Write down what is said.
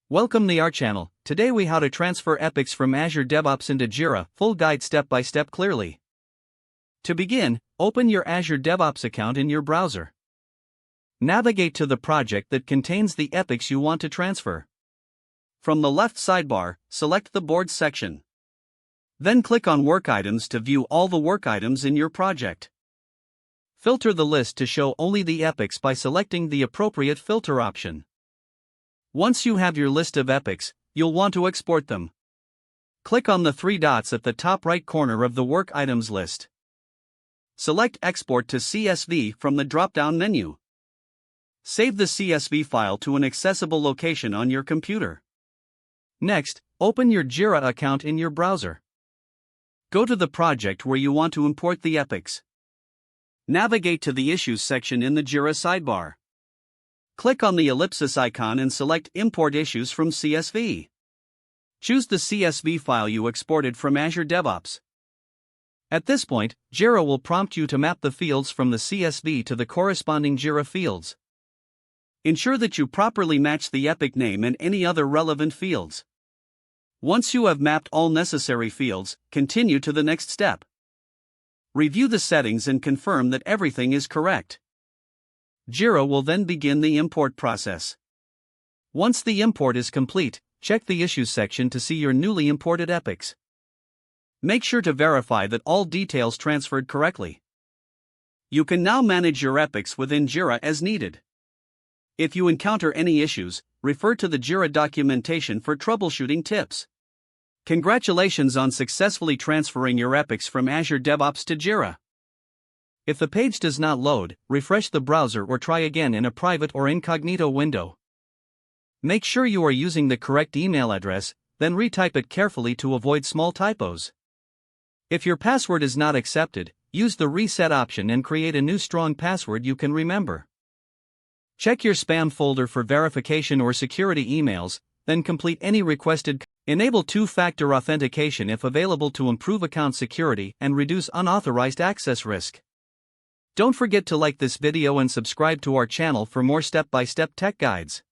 Welcome to our channel. Today we how to transfer epics from Azure DevOps into Jira, full guide step by step clearly. To begin, open your Azure DevOps account in your browser. Navigate to the project that contains the epics you want to transfer. From the left sidebar, select the Boards section. Then click on Work Items to view all the work items in your project. Filter the list to show only the epics by selecting the appropriate filter option. Once you have your list of epics, you'll want to export them. Click on the three dots at the top right corner of the work items list. Select Export to CSV from the drop-down menu. Save the CSV file to an accessible location on your computer. Next, open your Jira account in your browser. Go to the project where you want to import the epics. Navigate to the Issues section in the Jira sidebar. Click on the ellipsis icon and select Import Issues from CSV. Choose the CSV file you exported from Azure DevOps. At this point, Jira will prompt you to map the fields from the CSV to the corresponding Jira fields. Ensure that you properly match the epic name and any other relevant fields. Once you have mapped all necessary fields, continue to the next step. Review the settings and confirm that everything is correct. Jira will then begin the import process. Once the import is complete, check the Issues section to see your newly imported epics. Make sure to verify that all details transferred correctly. You can now manage your epics within Jira as needed. If you encounter any issues, refer to the Jira documentation for troubleshooting tips. Congratulations on successfully transferring your epics from Azure DevOps to Jira. If the page does not load, refresh the browser or try again in a private or incognito window. Make sure you are using the correct email address, then retype it carefully to avoid small typos. If your password is not accepted, use the reset option and create a new strong password you can remember. Check your spam folder for verification or security emails, then complete any requested. Enable two-factor authentication if available to improve account security and reduce unauthorized access risk. Don't forget to like this video and subscribe to our channel for more step-by-step tech guides.